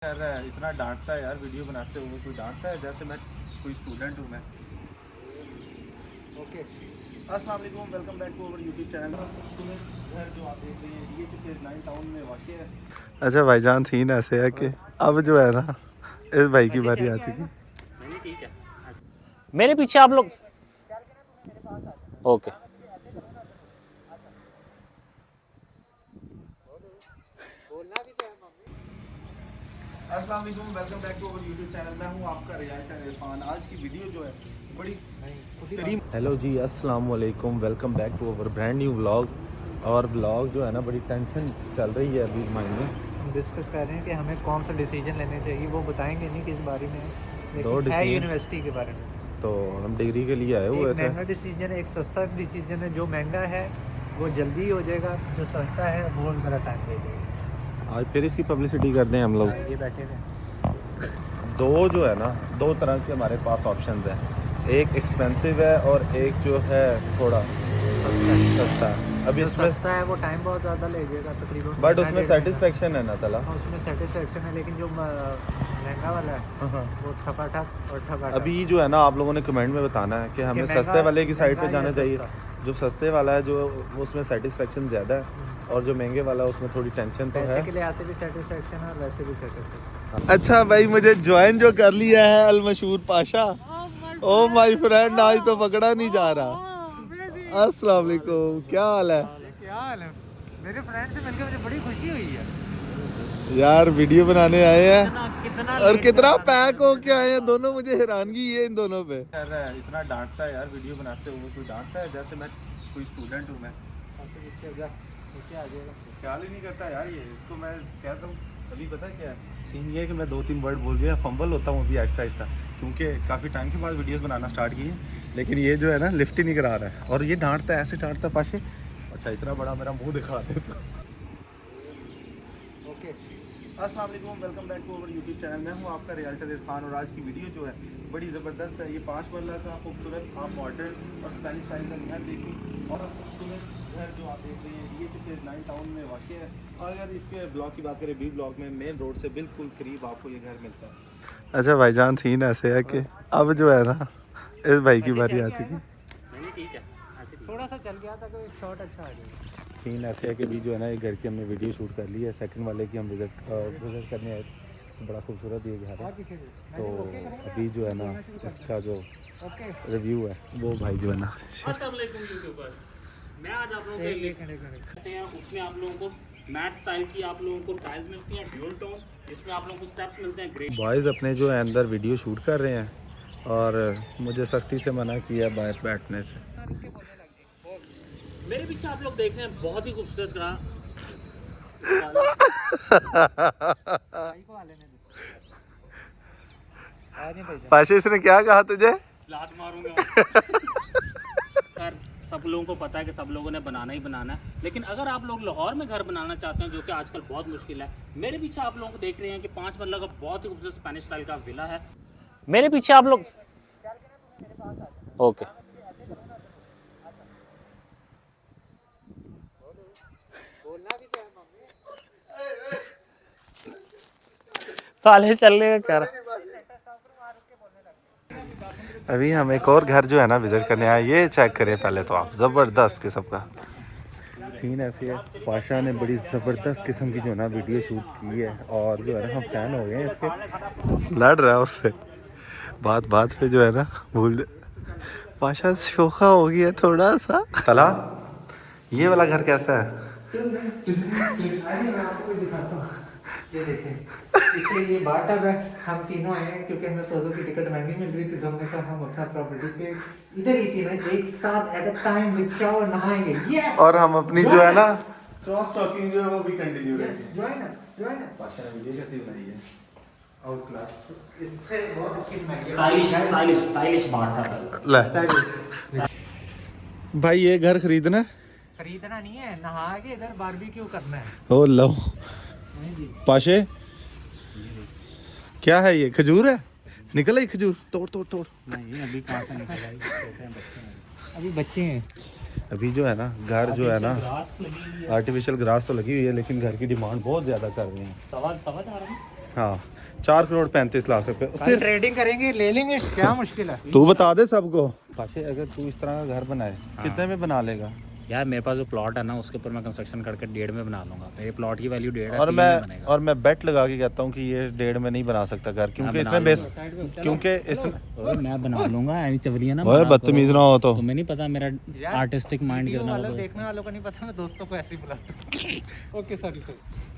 कर रहा है, इतना डांटता है यार वीडियो बनाते हुए। कोई डांटता है जैसे मैं कोई स्टूडेंट हूँ मैं। ओके, अस्सलाम वालेकुम, welcome back to our YouTube channel. घर जो आप देख रहे हैं ये चुके 9 टाउन में वाक़ है। अच्छा भाईजान, सीन ऐसे है कि अब जो है ना इस भाई की बारी आ चुकी है। ठीक है, मेरे पीछे आप लोग ओके। अस्सलाम वालेकुम, welcome back to our YouTube channel. मैं हूं आपका रियायत इरफान। आज की वीडियो जो है बड़ी तरीन। हेलो जी, अस्सलाम वालेकुम, welcome back to our brand new vlog. और व्लॉग जो है ना बड़ी टेंशन चल रही है अभी माइंड में। हम डिस्कस कर रहे हैं कि हमें कौन सा डिसीजन लेने चाहिए। वो बताएंगे नहीं किस बारे में, दो लेकिन है डिसीजन यूनिवर्सिटी के बारे में। तो हम डिग्री के लिए आए हुए एक थे। महंगा डिसीजन है, एक सस्ता डिसीजन है। जो महंगा है वो जल्दी हो जाएगा, जो सस्ता है वो ज़रा टाइम लगेगा। आज फिर इसकी पब्लिसिटी कर दें हम लोग। ये बैठे थे दो जो है ना, दो तरह के हमारे पास ऑप्शंस हैं। एक एक्सपेंसिव है और एक जो है थोड़ा सस्ता है। अभी जो इसमें सस्ता है वो टाइम बहुत ज़्यादा लगेगा तकरीबन, बट उसमें सेटिस्फेक्शन है ना तला। उसमें सेटिस्फेक्शन है। लेकिन जो महंगा वाला है वो ठपाठप और ठपाठप। अभी जो है ना आप लोगों ने कमेंट में बताना है कि हमें महंगा- सस्ते वाले की साइड पे महंगा जाना या चाहिए। सस्ता? जो सस्ते वाला है जो उसमें सेटिस्फेक्शन ज़्यादा है, और जो महंगे वाला है उसमें थोड़ी टेंशन तो पैसे है। के लिहाज से भी सेटिस्फेक्शन है और वैसे भी सेटिस्फेक्शन। अच्छा भाई, मुझे ज्वाइन जो कर लिया है अल मशहूर पाशा। ओ माय फ्रेंड, आज तो पकड़ा नहीं जा रहा। अस्सलाम वालेकुम, क्या हाल है क्या हाल है? मेरे फ्रेंड से मिलकर मुझे बड़ी खुशी हुई है यार। वीडियो बनाने आए हैं कितना और कितना पैक हो के आए हैं दोनों। मुझे हैरानगी है इन दोनों पे। कर रहा है, इतना डांटता है यार वीडियो बनाते हुए। कोई डांटता है जैसे मैं कोई स्टूडेंट हूँ मैं। ख्याल ही नहीं करता यार ये। इसको मैं कहता हूँ अभी पता है क्या है सीन, ये है कि मैं 2-3 वर्ड बोल गया फंबल होता हूँ अभी आहिस्ता आहिस्ता, क्योंकि काफ़ी टाइम के बाद वीडियोस बनाना स्टार्ट किए। लेकिन ये जो है ना लिफ्ट ही नहीं करा रहा है, और ये डांटता है, ऐसे डांटता है पाशे। अच्छा, इतना बड़ा मेरा मुंह दिखा दे तो। ओके, अस्सलाम वालेकुम, welcome back to our YouTube channel. मैं हूं आपका रियल्टर इरफान, और आज की वीडियो जो है बड़ी ज़बरदस्त है। ये 5 मरला का खूबसूरत आप मॉडर्न और स्पेनिश स्टाइल का घर देखिए। और खूबसूरत घर जो आप देख रहे हैं ये चुके 9 टाउन में वाक़ है। और अगर इसके ब्लॉक की बात करें, बी ब्लॉक में मेन रोड से बिल्कुल करीब आपको ये घर मिलता है। अच्छा भाईजान, सीन ऐसे है कि अब जो है ना इस भाई की बारी आ चुकी है। ठीक है, थोड़ा सा चल गया था तो एक शॉट अच्छा आ गया। सीन ऐसे है कि अभी जो है ना ये घर की हमने वीडियो शूट कर ली है। सेकंड वाले की हम विज़िट करने आए थे। बड़ा खूबसूरत ये घर है। तो अभी जो है ना इसका जो रिव्यू है वो भाई जो है ना अस्सलाम वालेकुम यूट्यूबर्स। मैं आज आप लोगों को लेते हैं, उसमें आप लोगों को मैट स्टाइल की आप लोगों को टाइल्स मिलती हैं, ड्यूल टोन, इसमें आप लोगों को स्टेप्स मिलते हैं ग्रे। बॉयज़ अपने जो है अंदर वीडियो शूट कर रहे हैं, और मुझे सख्ती से मना किया बाहर बैठने से। मेरे पीछे आप लोग देख रहे हैं बहुत ही खूबसूरत ग्राह। पाशे, इसने क्या कहा तुझे? लात मारूंगा। सब लोगों को पता है कि सब लोगों ने बनाना ही बनाना है, लेकिन अगर आप लोग लाहौर में घर बनाना चाहते हैं, जो कि आजकल बहुत मुश्किल है, मेरे पीछे आप लोगों को देख रहे हैं कि 5 मरला का बहुत ही खूबसूरत स्पेनिश स्टाइल का विला है। मेरे पीछे आप लोग ओके। साले चलने का कर। अभी हम एक और घर जो है ना विजिट करने आए। ये चेक करें पहले तो आप, ज़बरदस्त किस्म का सीन ऐसे है। पाशा ने बड़ी ज़बरदस्त किस्म की जो है ना वीडियो शूट की है, और जो है ना हम फ़ैन हो गए हैं इसके। लड़ रहा है उससे, बात बात पे जो है ना भूल। पाशा शोखा हो गया थोड़ा सा। तला, ये वाला घर कैसा है? ये देखें, इसलिए ये बात अब हम तीनों आए हैं क्योंकि हमें सोजो की टिकट महंगी मिल रही थी, तो हमने कहा हम अपना प्रॉपर्टी पे इधर ही तीनों एक साथ at a time with shower नहाएंगे। यस, और हम अपनी जो है ना क्रॉस टॉकिंग जो है वो भी continue yes, join us. Pasha ने वीडियो कैसी बनाई है? आउट क्लास, इससे बहुत अच्छी महंगी स्टाइलिश बात ले भाई, ये घर खरीदना नहीं है, नहा के इधर बारबेक्यू करना है। ओ लो पाशे, क्या है ये? खजूर है? निकल आई खजूर? तोड़ तोड़ तोड़। नहीं, अभी कहाँ से निकला, अभी बच्चे हैं। अभी जो है ना घर जो है ना आर्टिफिशियल ग्रास तो लगी हुई है, लेकिन घर की डिमांड बहुत ज़्यादा कर रहे हैं। सवाल आ रहा है। हाँ 4 करोड़ 35 लाख रुपए फिर ट्रेडिंग करेंगे, ले लेंगे, क्या मुश्किल है। तू बता दे सबको। पाशे अगर तू इस तरह का घर बनाए कितने में बना लेगा? यार मेरे पास जो प्लॉट है ना उसके ऊपर मैं कंस्ट्रक्शन करके 1.5 में बना लूंगा। मेरे प्लॉट की वैल्यू 1.5 है, और 3 में बनेगा। मैं बेट लगा के कहता हूँ कि ये 1.5 में नहीं बना सकता घर, क्योंकि इसमें बेस क्योंकि इसमें ओए मैं बना लूंगा, ऐसी चवलियां ना ओए बना बदतमीज करो। ना हो तो। तुम्हें नहीं पता मेरा आर्टिस्टिक माइंड वीडियो कितना वालों, होगा। देखने वालों को नहीं पता, मैं दोस्तों को ऐसे ही बुलाता हूँ। Okay sorry sorry.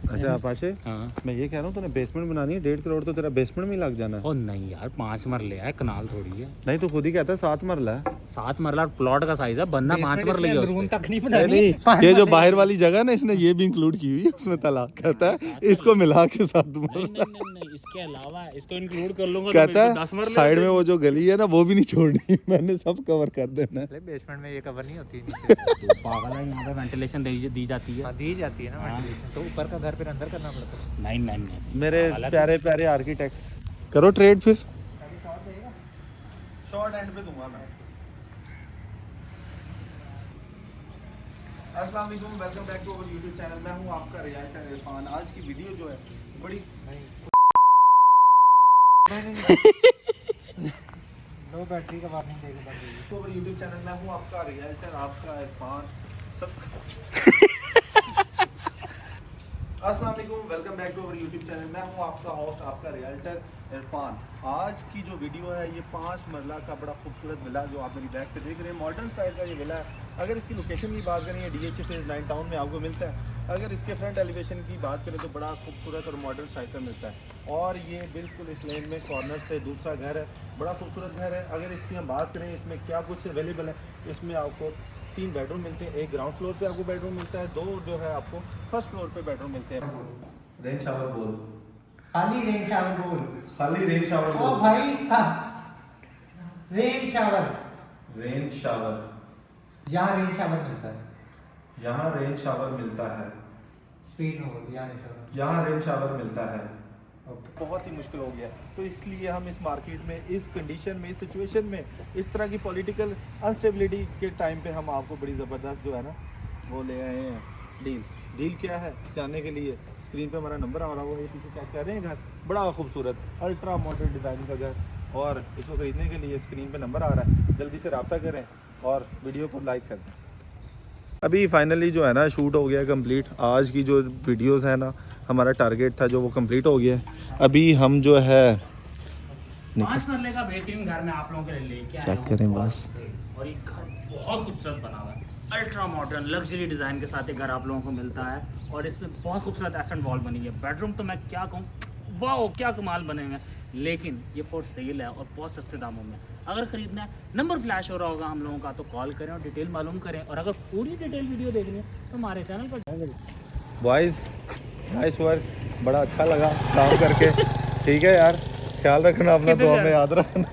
अच्छा पाशे हाँ मैं ये कह रहा हूँ तूने बेसमेंट बनानी है, 1.5 करोड़ तो तेरा बेसमेंट में ही लग जाना है। ओ नहीं यार 5 मरले है, कनाल थोड़ी है। नहीं तो खुद ही कहता है 7 मरला है। 7 मरला प्लॉट का साइज है, बंदा 5 मरले ही है अंदरून उसपे। तक नहीं नहीं बनानी। नहीं ये जो बाहर वाली जगह ना इसने ये भी इंक्लूड की हुई है उसमें तलाक कहता है इसको मिला के 7 नहीं मरला। नहीं नहीं इसके अलावा इसको इंक्लूड कर लूंगा कहता तो 10 है मरले साइड में वो जो गली है ना वो भी नहीं छोड़नी, मैंने सब कवर कर देना है। बेसमेंट में ये कवर नहीं होती नीचे। तो पागल है, यहाँ पे वेंटिलेशन दी जाती है। हाँ, दी जाती है ना वेंटिलेशन, तो ऊपर का घर फिर अंदर करना पड़ता है। नहीं नहीं नहीं मेरे पागल है। प्यारे प्यारे आर्किटेक्ट्स करो ट्रेड फिर। शॉर्ट एंड पे दूंगा मैं। अस्सलाम वालेकुम, welcome back to our YouTube channel. मैं हूं आपका रियल्टर इरफान। आज की वीडियो जो है बड़ी लो बैटरी का वार्निंग देगा बंदे तो अवर यूट्यूब चैनल। मैं हूं आपका रियल्टर, आपका इरफान सब। अस्सलाम वालेकुम, welcome back to our YouTube channel. मैं हूं आपका होस्ट, आपका रियल्टर इरफान। आज की जो वीडियो है ये 5 मरला का बड़ा खूबसूरत विला जो आप मेरी बैक पे देख रहे हैं, मॉडर्न स्टाइल का ये विला है। अगर इसकी लोकेशन की बात करें, ये DH फेज़ 9 टाउन में आपको मिलता है। अगर इसके फ्रंट एलिवेशन की बात करें तो बड़ा खूबसूरत और मॉडर्न स्टाइल का मिलता है। और ये बिल्कुल इस लेन में कॉर्नर से दूसरा घर है, बड़ा खूबसूरत घर है। अगर इसकी हम बात करें इसमें क्या कुछ अवेलेबल है, इसमें आपको 3 बेडरूम मिलते हैं। एक ग्राउंड फ्लोर पे आपको बेडरूम मिलता है, 2 जो है आपको फर्स्ट फ्लोर पे बेडरूम मिलते हैं। रेन शावर बोल, खाली रेन शावर बोल। खाली रेन शावर ओ भाई हाँ, रेन शावर। रेन शावर, यहाँ रेन शावर मिलता है। यहाँ रेन शावर मिलता है। स्पीड में बोल, यहाँ रेन शावर। यहाँ रेन शावर मिलता है। ओके। बहुत ही मुश्किल हो गया, तो इसलिए हम इस मार्केट में, इस कंडीशन में, इस सिचुएशन में, इस तरह की पॉलिटिकल अनस्टेबिलिटी के टाइम पे हम आपको बड़ी ज़बरदस्त जो है ना वो ले आए हैं डील। डील क्या है जानने के लिए स्क्रीन पे हमारा नंबर आ रहा होगा, ये पीछे चेक कर रहे हैं। घर बड़ा खूबसूरत अल्ट्रा मॉडर्न डिज़ाइन का घर, और इसको ख़रीदने के लिए स्क्रीन पे नंबर आ रहा है, जल्दी से रब्ता करें और वीडियो को लाइक कर दें। अभी फाइनली जो है ना शूट हो गया कंप्लीट। आज की जो वीडियोस है ना हमारा टारगेट था जो वो कंप्लीट हो गया है। अभी हम जो है 5 मरले का बेहतरीन घर मैं आप लोगों के लिए लेके आया चेक हूं। करें बस। और ये घर बहुत खूबसूरत बना हुआ है, अल्ट्रा मॉडर्न लग्जरी डिज़ाइन के साथ ये घर आप लोगों को मिलता है। और इसमें बहुत खूबसूरत एसेंट वॉल बनी है। बेडरूम तो मैं क्या कहूँ, वाह क्या कमाल बने हुए हैं। लेकिन ये फॉर सेल है और बहुत सस्ते दामों में। अगर ख़रीदना है, नंबर फ्लैश हो रहा होगा हम लोगों का, तो कॉल करें और डिटेल मालूम करें। और अगर पूरी डिटेल वीडियो देखनी है तो हमारे चैनल पर। बॉयज़ नाइस वर्क, बड़ा अच्छा लगा काम करके। ठीक है यार, ख्याल रखना अपना, दुआ में याद रखना।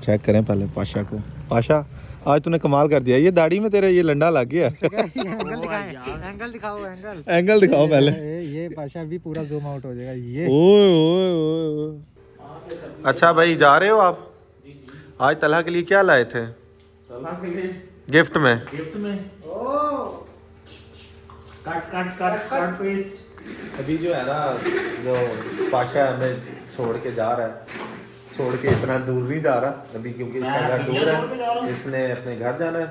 चेक करें पहले पाशा को। पाशा आज तूने कमाल कर दिया, ये दाढ़ी में तेरा ये लंडा लग गया। एंगल दिखाएं, एंगल दिखाओ, एंगल। एंगल दिखाओ पहले। ये पाशा भी पूरा जूम आउट हो जाएगा ये। ओए ओए ओए ओए। अच्छा भाई जा रहे हो आप? आज तलहा के लिए क्या लाए थे गिफ्ट में? गिफ्ट में cut cut cut cut paste. अभी जो है ना जो पाशा हमें छोड़ के जा रहा है, छोड़ के इतना दूर नहीं जा रहा अभी, क्योंकि इसका घर दूर है, इसने अपने घर जाना है।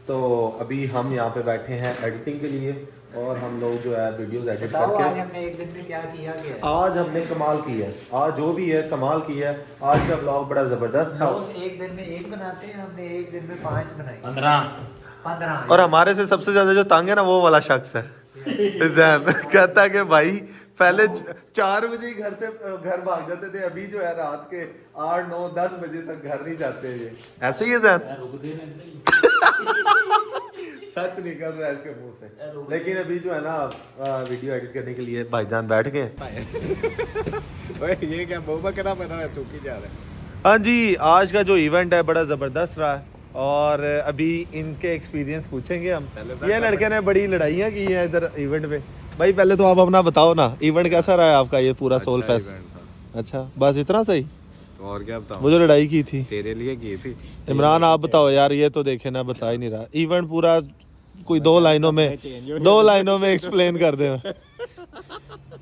तो अभी हम यहाँ पे बैठे हैं एडिटिंग के लिए, और हम लोग जो है वीडियोस एडिट बताओ आज करके। हमने एक दिन में क्या किया गया। आज हमने कमाल किया है, आज जो भी है कमाल किया है। आज का व्लॉग बड़ा ज़बरदस्त था। रोज एक दिन में एक बनाते हैं, हमने एक दिन में 5 बनाए। 15 और हमारे से सबसे ज्यादा जो तंग है ना वो वाला शख्स है जैन। कहता है कि भाई पहले 4 बजे ही घर भाग जाते थे, अभी जो है रात के 8 9 10 बजे तक घर नहीं जाते। ये ऐसे ही है जैन। सच निकल रहा है इसके मुंह से। लेकिन अभी जो है ना वीडियो एडिट करने के लिए भाईजान बैठ गए। ये क्या बोबा करा बना है, तू की जा रहा है। हाँ जी, आज का जो इवेंट है बड़ा ज़बरदस्त रहा है, और अभी इनके एक्सपीरियंस पूछेंगे हम। ये लड़के ने बड़ी लड़ाइयाँ की हैं इधर इवेंट पे। भाई पहले तो आप अपना बताओ ना, इवेंट कैसा रहा है आपका ये पूरा सोल फेस्ट? अच्छा बस इतना सही? तो और क्या बताऊं, वो जो लड़ाई की थी तेरे लिए की थी। इमरान, आप बताओ यार, ये तो देखे ना बता ही नहीं रहा। इवेंट पूरा कोई 2 लाइनों में एक्सप्लेन कर दे।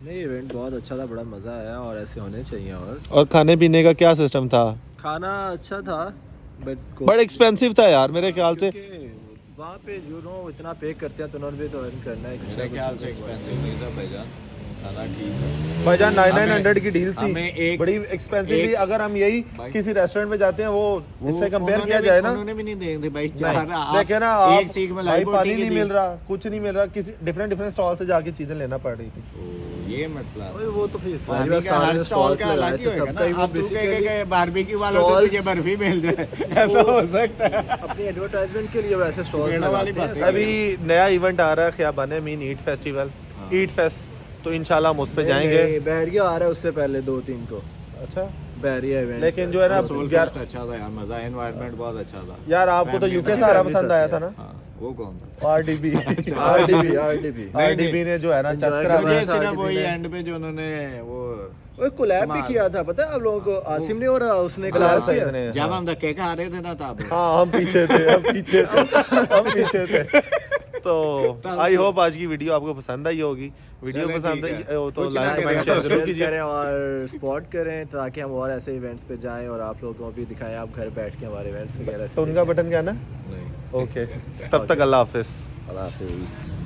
नहीं इवेंट बहुत अच्छा था, बड़ा मज़ा आया और ऐसे होने चाहिए। और खाने पीने का क्या सिस्टम था? खाना अच्छा था बड़ा एक्सपेंसिव था यार मेरे ख्याल से। वहाँ पे इतना पे करते हैं तो उन्होंने भी तो अर्न करना है। मेरे ख्याल से एक्सपेंसिव नहीं था भाईजान, खाना ठीक है। भाईजान 9900 की डील थी, हमें एक- बड़ी एक्सपेंसिव थी। एक- अगर हम यही भाई- किसी रेस्टोरेंट में जाते हैं वो इससे कंपेयर उन्होंने किया भी- जाए ना, उन्होंने भी नहीं देंगे भाई नहीं, चार देखे ना आप आप, एक सीख में भाई लाई पानी बोटी नहीं की मिल दी। रहा, कुछ नहीं मिल रहा, किसी डिफरेंट स्टॉल से जाके चीजें लेना पड़ रही थी। ओ, ये मसला है। वो तो फिर पानी सारी का हर सारे स्टॉल का लगाए अलग ही थे, होगा सबका ही ना। वो अब तू basically कहेगा बारबेक्यू वालों से stalls- तुझे बर्फी मिल जाए, ऐसा हो सकता है। अपनी एडवर्टाइजमेंट के लिए वैसे स्टॉल पेड़ों वाली बातें। अभी नया इवेंट आ रहा है ख़ियाबान मीन ईट फेस्टिवल, ईट फेस्ट, तो इंशाल्लाह हम उस पे जाएंगे। बहरिया आ रहा है उससे पहले 2-3 को अच्छा, बहरिया इवेंट। लेकिन जो है ना सोल यार, फेस्ट अच्छा था यार, मजा, एनवायरनमेंट बहुत अच्छा था यार आपको तो Family यूके में। सारा पसंद आया था ना? हाँ, वो कौन था? आरडीबी RDB आरडीबी ने जो है ना Enjoy चस्करा करना मुझे बनाया था सिर्फ RDB वही ने। एंड पे जो उन्होंने वो वो कोलैब भी कमाल। किया था, पता है आप लोगों को? आसिम ने और उसने बिलाल कोलैब सईद किया। ने, जब हाँ। हम धक्के खा रहे थे ना तब हाँ हम पीछे थे, हम पीछे थे। तो आई होप आज की वीडियो आपको पसंद आई होगी। वीडियो चलें, पसंद ठीक आई है। हो तो कुछ ना लाइक करें, कमेंट शेयर जरूर शेयर कीजिए। करें और सपोर्ट करें ताकि हम और ऐसे इवेंट्स पे जाएं और आप लोगों को भी दिखाएं, आप घर बैठ के हमारे इवेंट्स वगैरह तो उनका बटन क्या ना? नहीं। ओके, तब तक अल्लाह हाफिज़। अल्लाह हाफिज़।